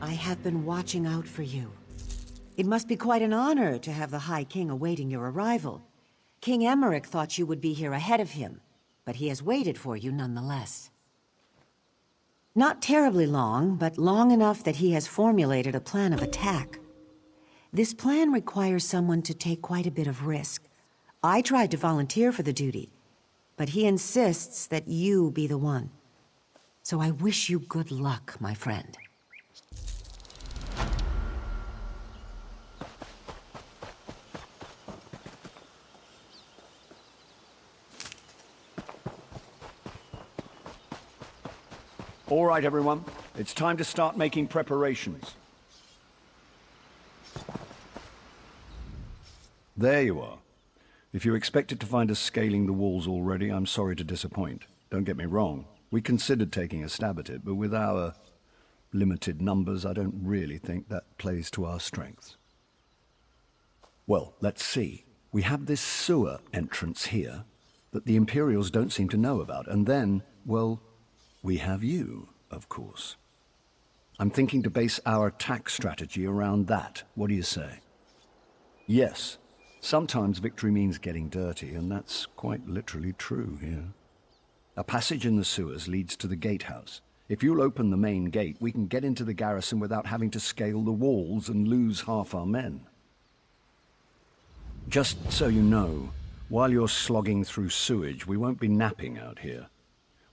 I have been watching out for you. It must be quite an honor to have the High King awaiting your arrival. King Emeric thought you would be here ahead of him, but he has waited for you nonetheless. Not terribly long, but long enough that he has formulated a plan of attack. This plan requires someone to take quite a bit of risk. I tried to volunteer for the duty, but he insists that you be the one. So I wish you good luck, my friend. All right, everyone. It's time to start making preparations. There you are. If you expected to find us scaling the walls already, I'm sorry to disappoint. Don't get me wrong. We considered taking a stab at it, but with our limited numbers, I don't really think that plays to our strengths. Well, let's see. We have this sewer entrance here that the Imperials don't seem to know about, and then, well, we have you, of course. I'm thinking to base our attack strategy around that. What do you say? Yes, sometimes victory means getting dirty, and that's quite literally true here. A passage in the sewers leads to the gatehouse. If you'll open the main gate, we can get into the garrison without having to scale the walls and lose half our men. Just so you know, while you're slogging through sewage, we won't be napping out here.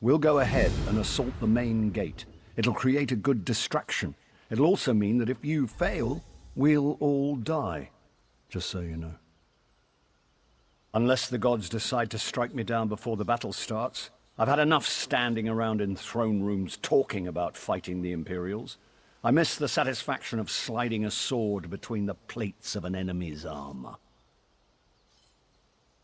We'll go ahead and assault the main gate. It'll create a good distraction. It'll also mean that if you fail, we'll all die. Just so you know. Unless the gods decide to strike me down before the battle starts, I've had enough standing around in throne rooms talking about fighting the Imperials. I miss the satisfaction of sliding a sword between the plates of an enemy's armor.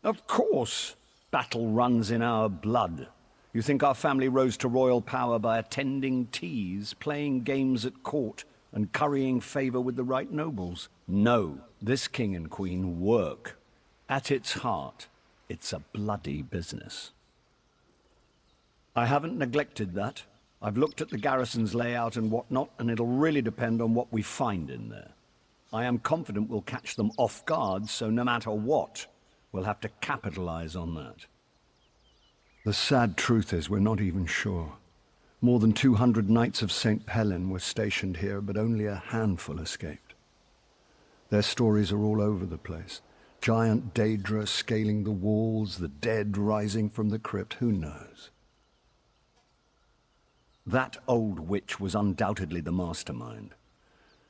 Of course, battle runs in our blood. You think our family rose to royal power by attending teas, playing games at court, and currying favor with the right nobles? No, this king and queen work. At its heart, it's a bloody business. I haven't neglected that. I've looked at the garrison's layout and whatnot, and it'll really depend on what we find in there. I am confident we'll catch them off guard, so no matter what, we'll have to capitalize on that. The sad truth is we're not even sure. More than 200 Knights of St. Helen were stationed here, but only a handful escaped. Their stories are all over the place. Giant Daedra scaling the walls, the dead rising from the crypt, who knows? That old witch was undoubtedly the mastermind.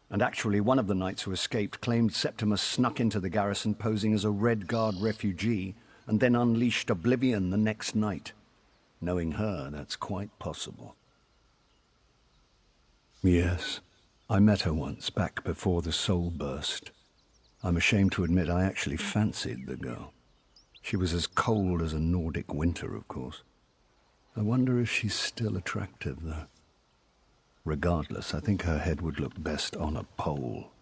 And actually, one of the knights who escaped claimed Septimus snuck into the garrison posing as a Red Guard refugee and then unleashed oblivion the next night. Knowing her, that's quite possible. Yes, I met her once, back before the soul burst. I'm ashamed to admit I actually fancied the girl. She was as cold as a Nordic winter, of course. I wonder if she's still attractive, though. Regardless, I think her head would look best on a pole.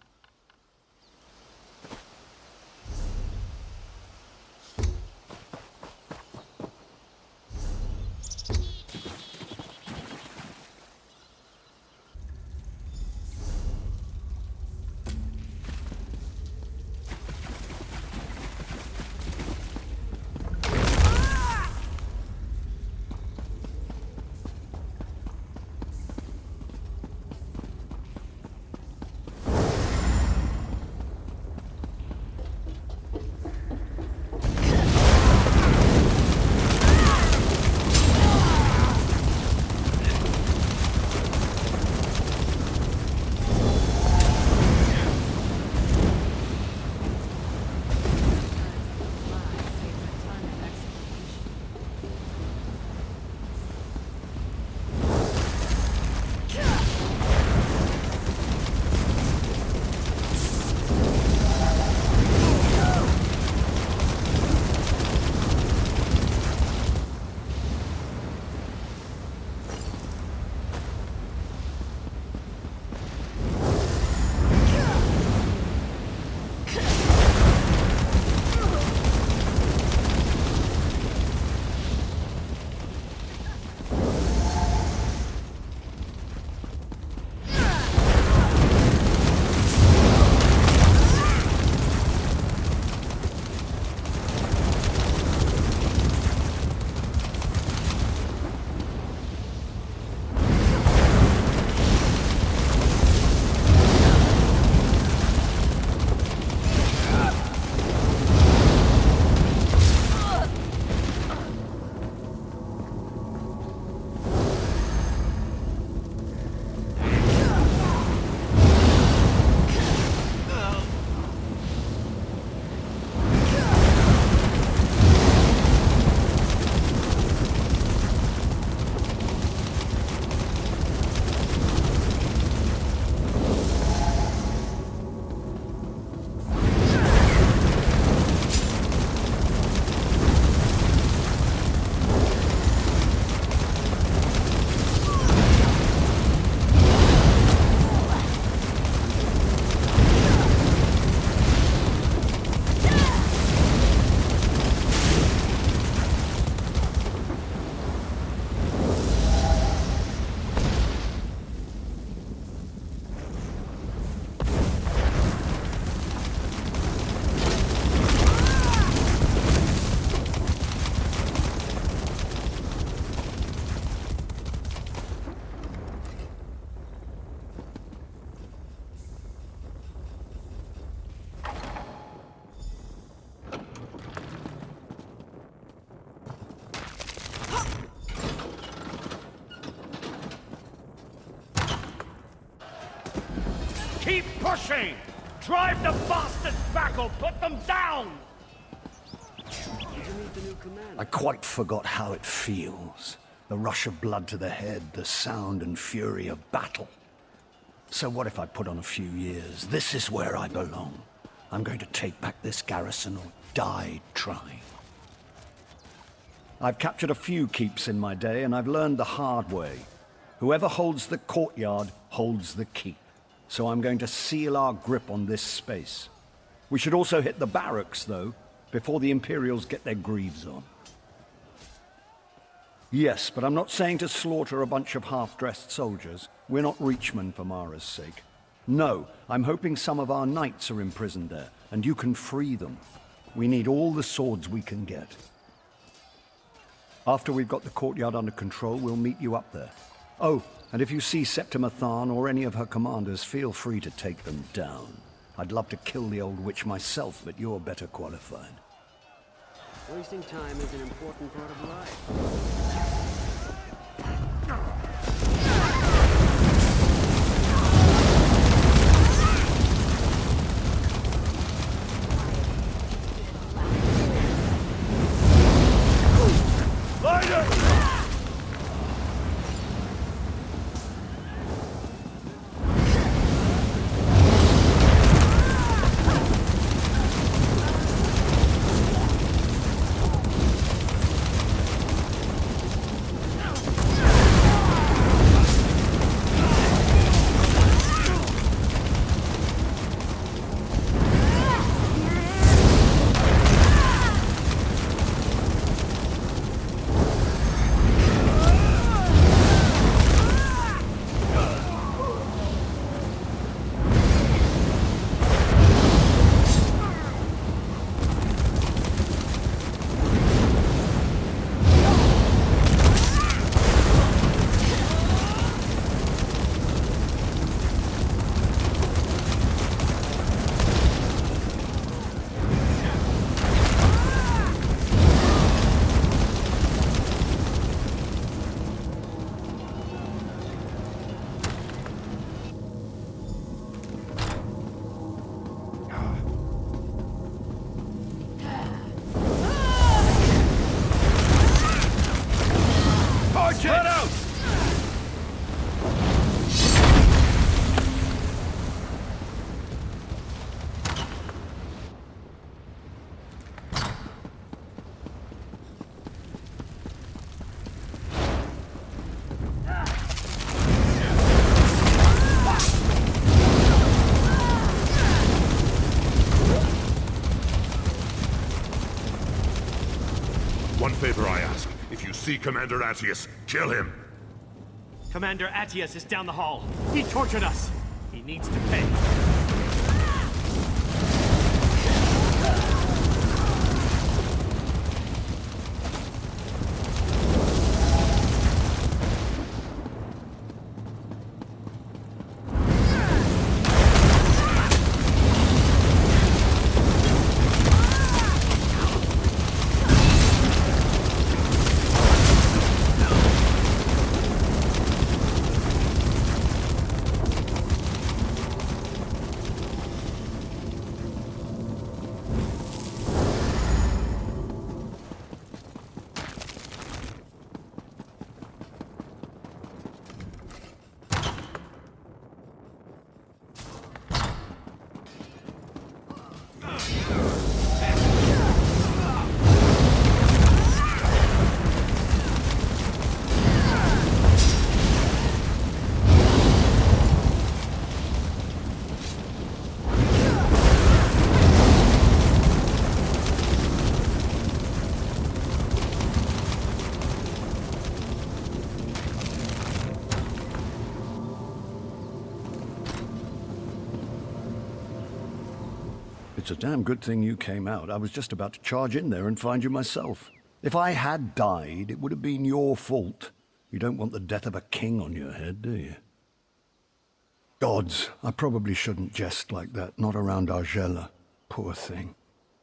Keep pushing! Drive the bastards back or put them down! I quite forgot how it feels. The rush of blood to the head, the sound and fury of battle. So what if I put on a few years? This is where I belong. I'm going to take back this garrison or die trying. I've captured a few keeps in my day, and I've learned the hard way. Whoever holds the courtyard holds the keep. So I'm going to seal our grip on this space. We should also hit the barracks, though, before the Imperials get their greaves on. Yes, but I'm not saying to slaughter a bunch of half-dressed soldiers. We're not Reachmen for Mara's sake. No, I'm hoping some of our knights are imprisoned there, and you can free them. We need all the swords we can get. After we've got the courtyard under control, we'll meet you up there. Oh, and if you see Septima Tharn or any of her commanders, feel free to take them down. I'd love to kill the old witch myself, but you're better qualified. Wasting time is an important part of life. One favor I ask. If you see Commander Attius, kill him. Commander Attius is down the hall. He tortured us. He needs to pay. It's a damn good thing you came out. I was just about to charge in there and find you myself. If I had died, it would have been your fault. You don't want the death of a king on your head, do you? Gods, I probably shouldn't jest like that, not around Argella. Poor thing.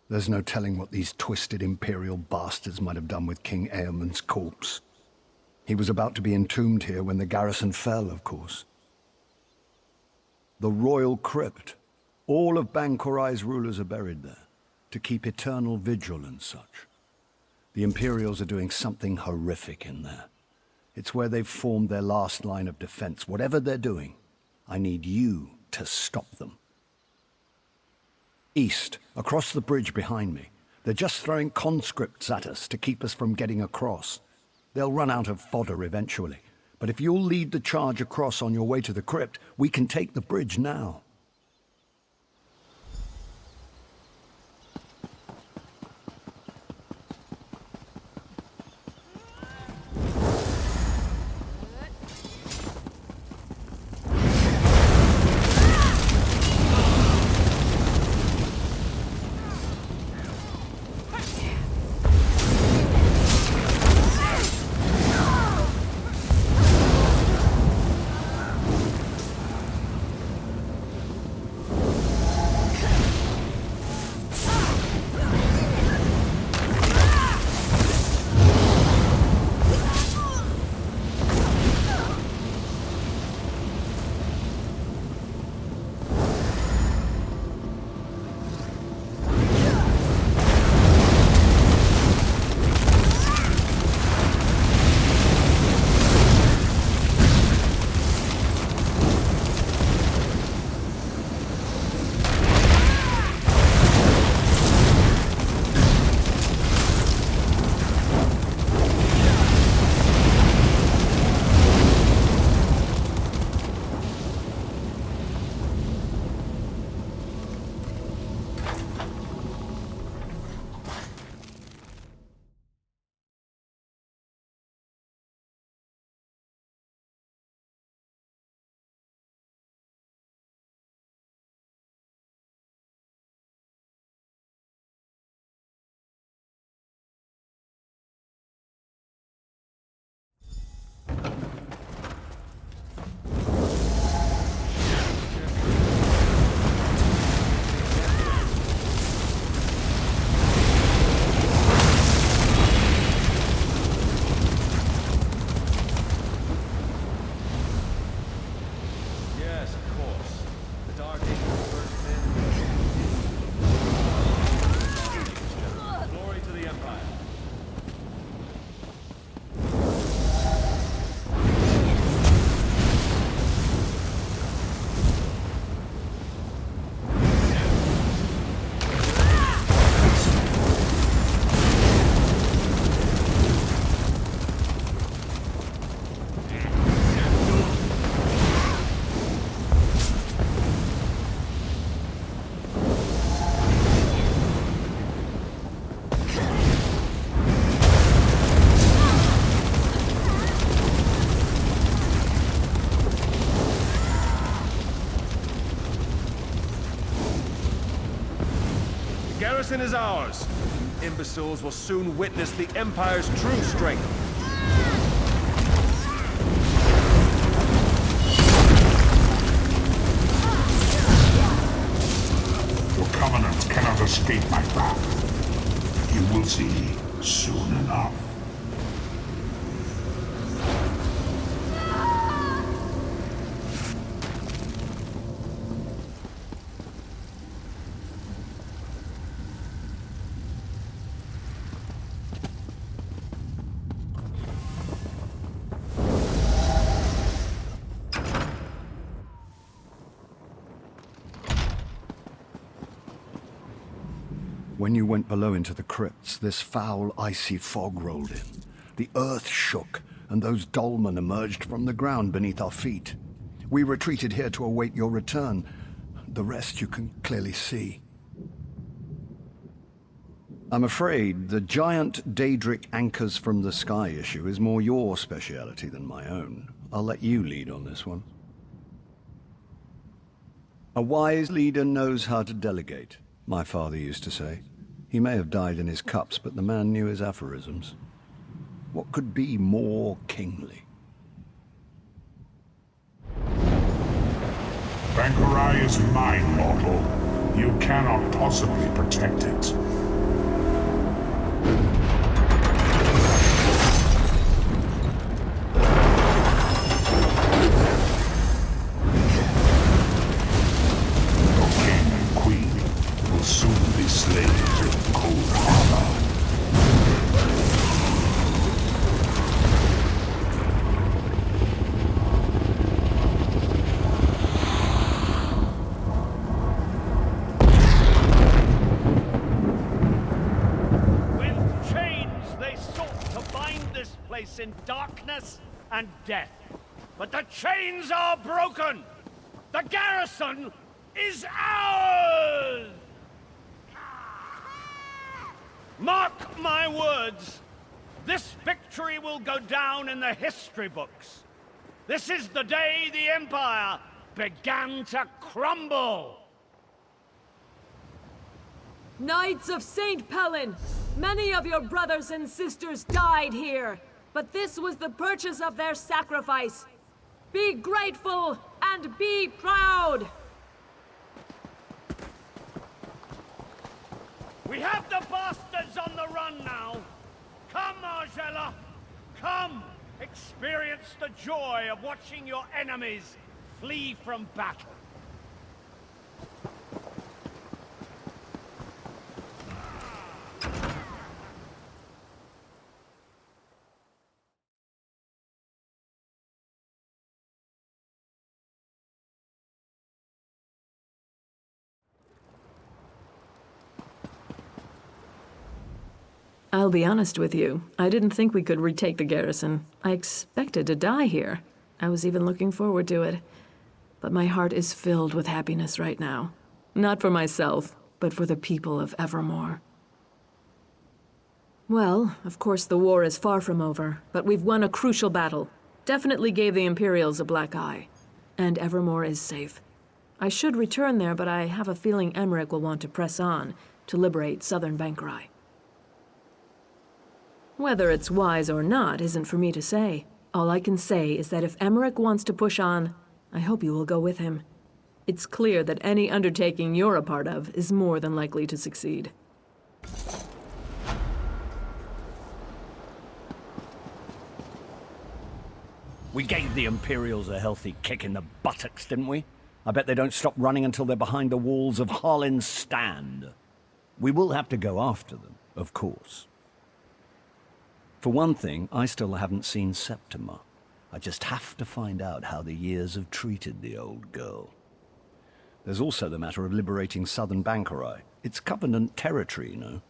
There's no telling what these twisted Imperial bastards might have done with King Eamonn's corpse. He was about to be entombed here when the garrison fell, of course. The royal crypt. All of Bangkorai's rulers are buried there, to keep eternal vigil and such. The Imperials are doing something horrific in there. It's where they've formed their last line of defense. Whatever they're doing, I need you to stop them. East, across the bridge behind me. They're just throwing conscripts at us to keep us from getting across. They'll run out of fodder eventually. But if you'll lead the charge across on your way to the crypt, we can take the bridge now. Garrison is ours. Imbeciles will soon witness the Empire's true strength. Your Covenant cannot escape my wrath. You will see soon enough. When you went below into the crypts, this foul, icy fog rolled in. The earth shook, and those dolmen emerged from the ground beneath our feet. We retreated here to await your return. The rest you can clearly see. I'm afraid the giant Daedric anchors from the sky issue is more your speciality than my own. I'll let you lead on this one. A wise leader knows how to delegate, my father used to say. He may have died in his cups, but the man knew his aphorisms. What could be more kingly? Bangkorai is mine, mortal. You cannot possibly protect it. place in darkness and death. But the chains are broken! The garrison is ours! Mark my words, this victory will go down in the history books. This is the day the Empire began to crumble! Knights of St. Pellin, many of your brothers and sisters died here, but this was the purchase of their sacrifice. Be grateful and be proud! We have the bastards on the run now! Come, Argella! Come! Experience the joy of watching your enemies flee from battle. I'll be honest with you. I didn't think we could retake the garrison. I expected to die here. I was even looking forward to it. But my heart is filled with happiness right now. Not for myself, but for the people of Evermore. Well, of course the war is far from over, but we've won a crucial battle. Definitely gave the Imperials a black eye. And Evermore is safe. I should return there, but I have a feeling Emeric will want to press on to liberate southern Bangkorai. Whether it's wise or not isn't for me to say. All I can say is that if Emeric wants to push on, I hope you will go with him. It's clear that any undertaking you're a part of is more than likely to succeed. We gave the Imperials a healthy kick in the buttocks, didn't we? I bet they don't stop running until they're behind the walls of Harlin's Stand. We will have to go after them, of course. For one thing, I still haven't seen Septima. I just have to find out how the years have treated the old girl. There's also the matter of liberating southern Bangkorai. It's Covenant territory, you know.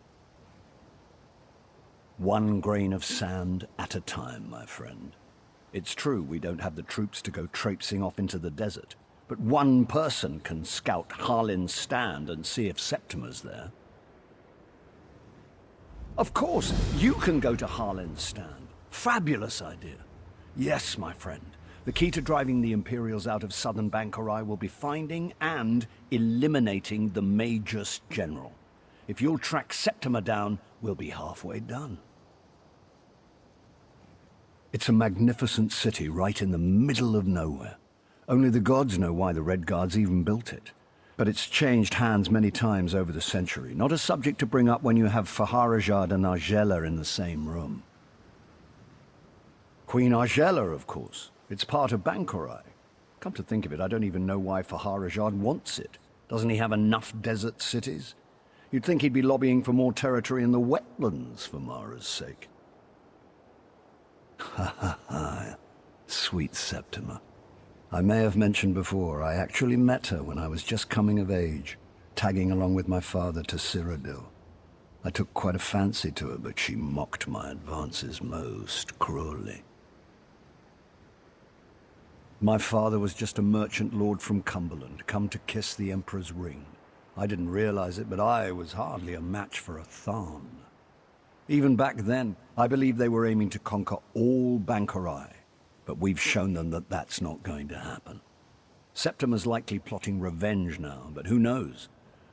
One grain of sand at a time, my friend. It's true we don't have the troops to go traipsing off into the desert, but one person can scout Harlin's Stand and see if Septima's there. Of course, you can go to Harlin's Stand. Fabulous idea. Yes, my friend. The key to driving the Imperials out of southern Bangkorai will be finding and eliminating the Magus General. If you'll track Septima down, we'll be halfway done. It's a magnificent city right in the middle of nowhere. Only the gods know why the Red Guards even built it. But it's changed hands many times over the century. Not a subject to bring up when you have Faharajad and Argella in the same room. Queen Argella, of course. It's part of Bangkorai. Come to think of it, I don't even know why Faharajad wants it. Doesn't he have enough desert cities? You'd think he'd be lobbying for more territory in the wetlands for Mara's sake. Ha ha ha. Sweet Septima. I may have mentioned before, I actually met her when I was just coming of age, tagging along with my father to Cyrodiil. I took quite a fancy to her, but she mocked my advances most cruelly. My father was just a merchant lord from Cumberland, come to kiss the Emperor's ring. I didn't realize it, but I was hardly a match for a Tharn. Even back then, I believed they were aiming to conquer all Bangkorai. But we've shown them that that's not going to happen. Septima's likely plotting revenge now, but who knows?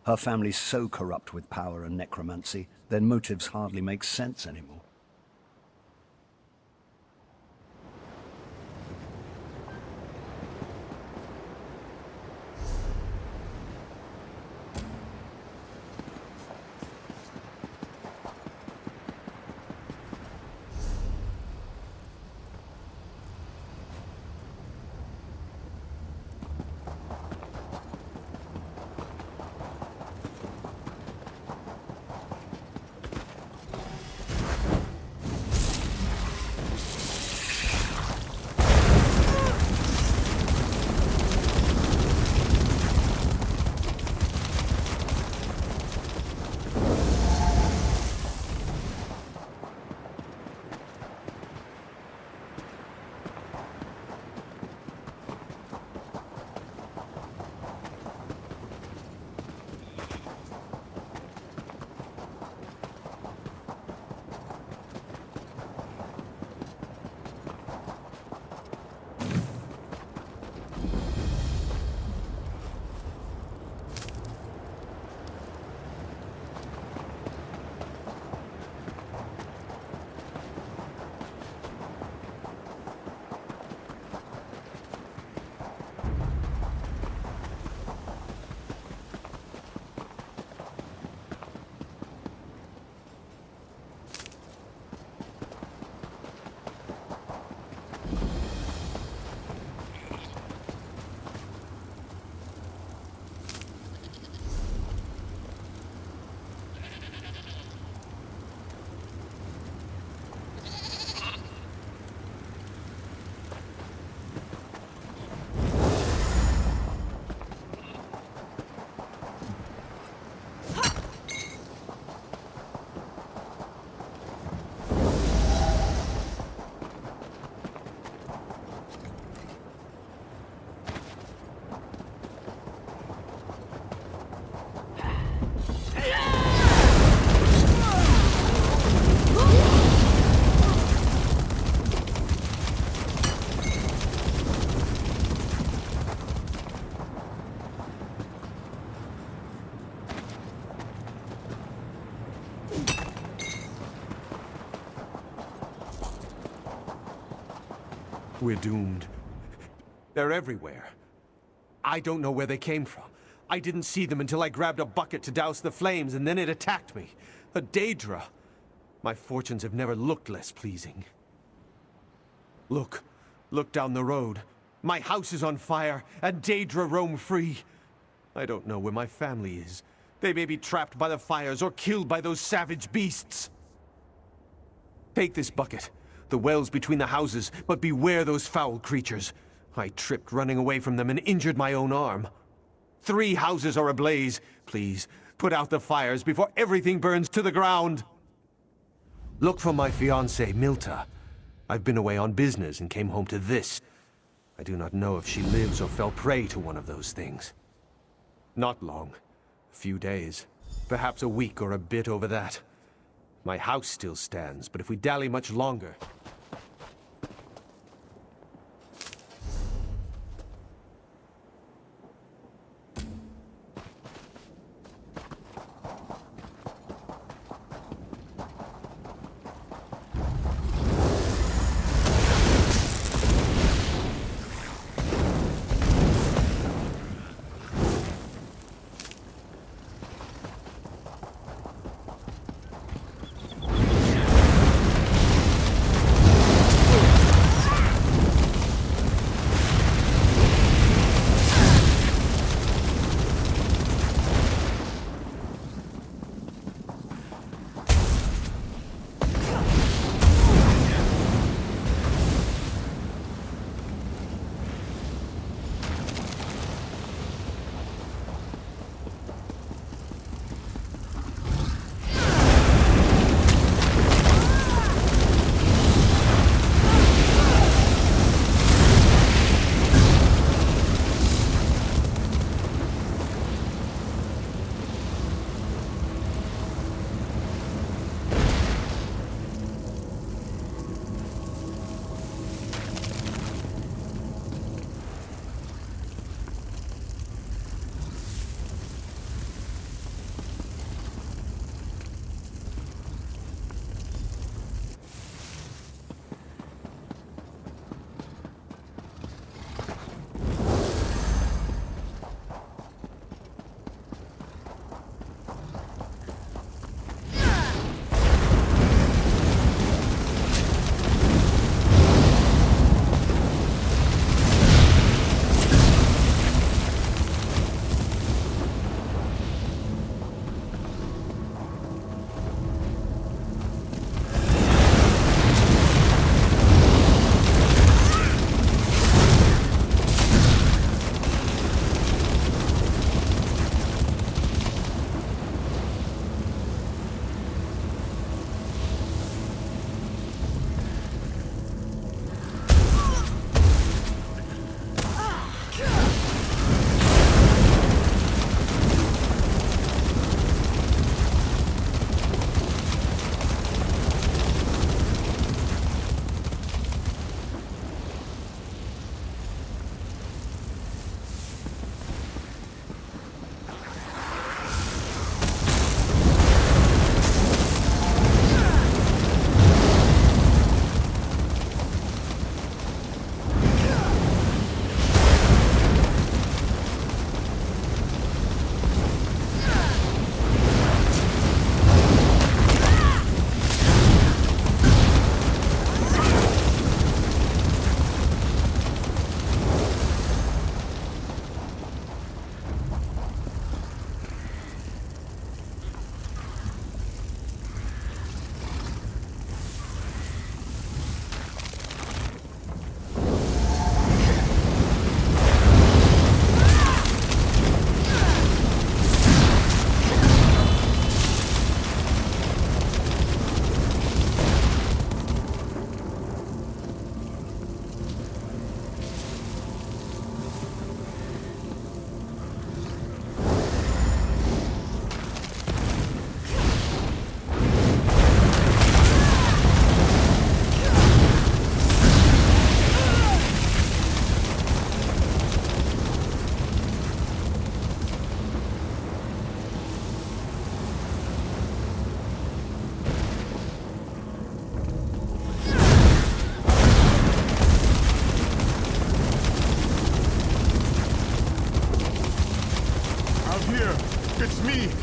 Her family's so corrupt with power and necromancy, their motives hardly make sense anymore. We're doomed. They're everywhere. I don't know where they came from. I didn't see them until I grabbed a bucket to douse the flames, and then it attacked me. A Daedra. My fortunes have never looked less pleasing. Look. Look down the road. My house is on fire, and Daedra roam free. I don't know where my family is. They may be trapped by the fires or killed by those savage beasts. Take this bucket. The well's between the houses, but beware those foul creatures. I tripped running away from them and injured my own arm. 3 houses are ablaze. Please, put out the fires before everything burns to the ground. Look for my fiancée, Milta. I've been away on business and came home to this. I do not know if she lives or fell prey to one of those things. Not long. A few days. Perhaps a week or a bit over that. My house still stands, but if we dally much longer...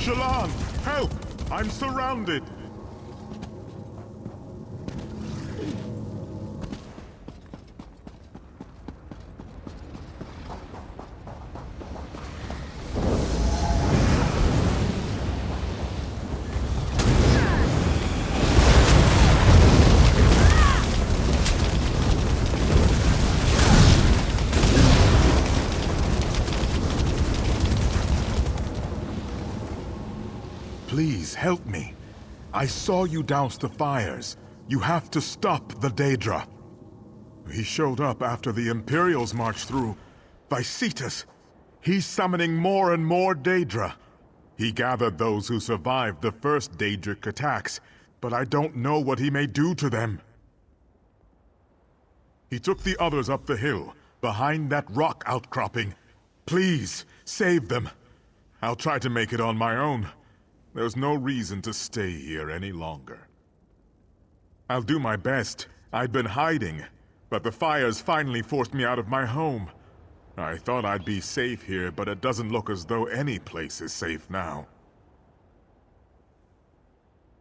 Shallan, help! I'm surrounded! Please, help me. I saw you douse the fires. You have to stop the Daedra. He showed up after the Imperials marched through. Vysetus, he's summoning more and more Daedra. He gathered those who survived the first Daedric attacks, but I don't know what he may do to them. He took the others up the hill, behind that rock outcropping. Please, save them. I'll try to make it on my own. There's no reason to stay here any longer. I'll do my best. I'd been hiding, but the fires finally forced me out of my home. I thought I'd be safe here, but it doesn't look as though any place is safe now.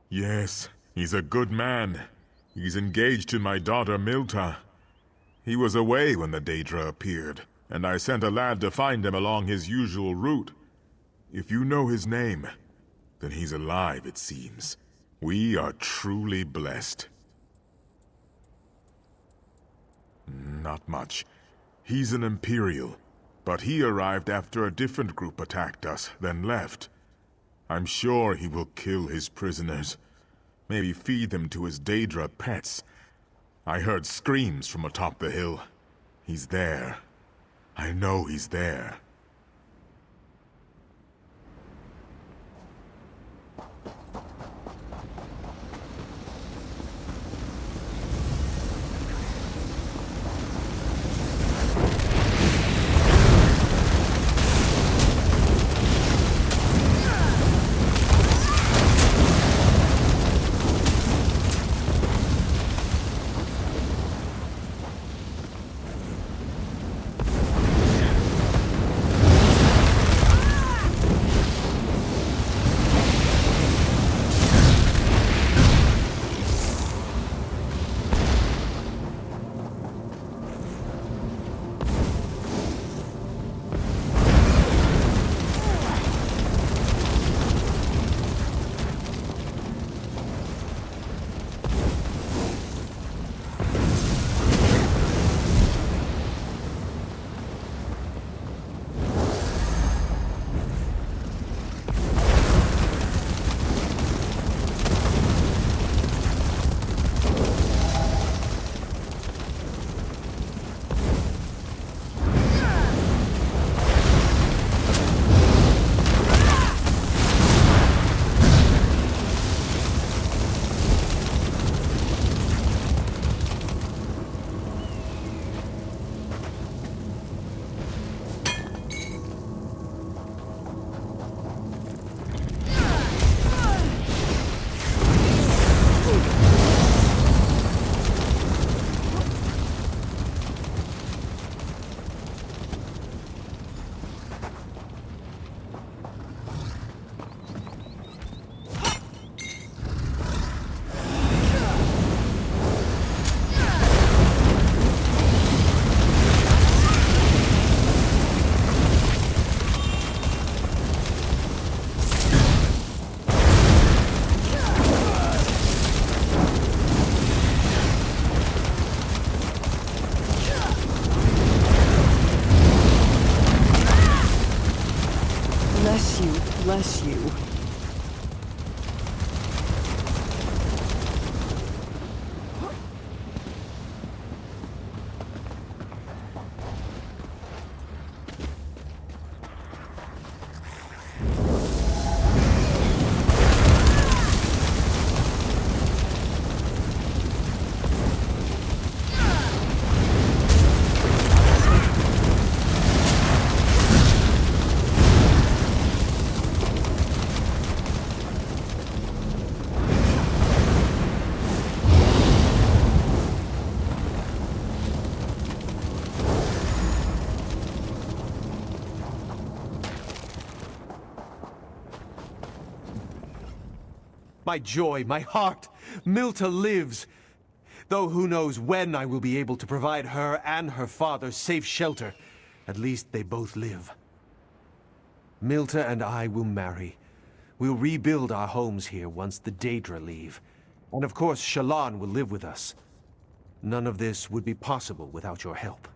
Yes, he's a good man. He's engaged to my daughter Milta. He was away when the Daedra appeared, and I sent a lad to find him along his usual route. If you know his name, then he's alive, it seems. We are truly blessed. Not much. He's an Imperial, but he arrived after a different group attacked us, then left. I'm sure he will kill his prisoners. Maybe feed them to his Daedra pets. I heard screams from atop the hill. He's there. I know he's there. my joy, my heart. Milta lives. Though who knows when I will be able to provide her and her father safe shelter. At least they both live. Milta and I will marry. We'll rebuild our homes here once the Daedra leave. And of course, Shallan will live with us. None of this would be possible without your help.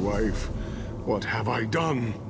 wife. What have I done?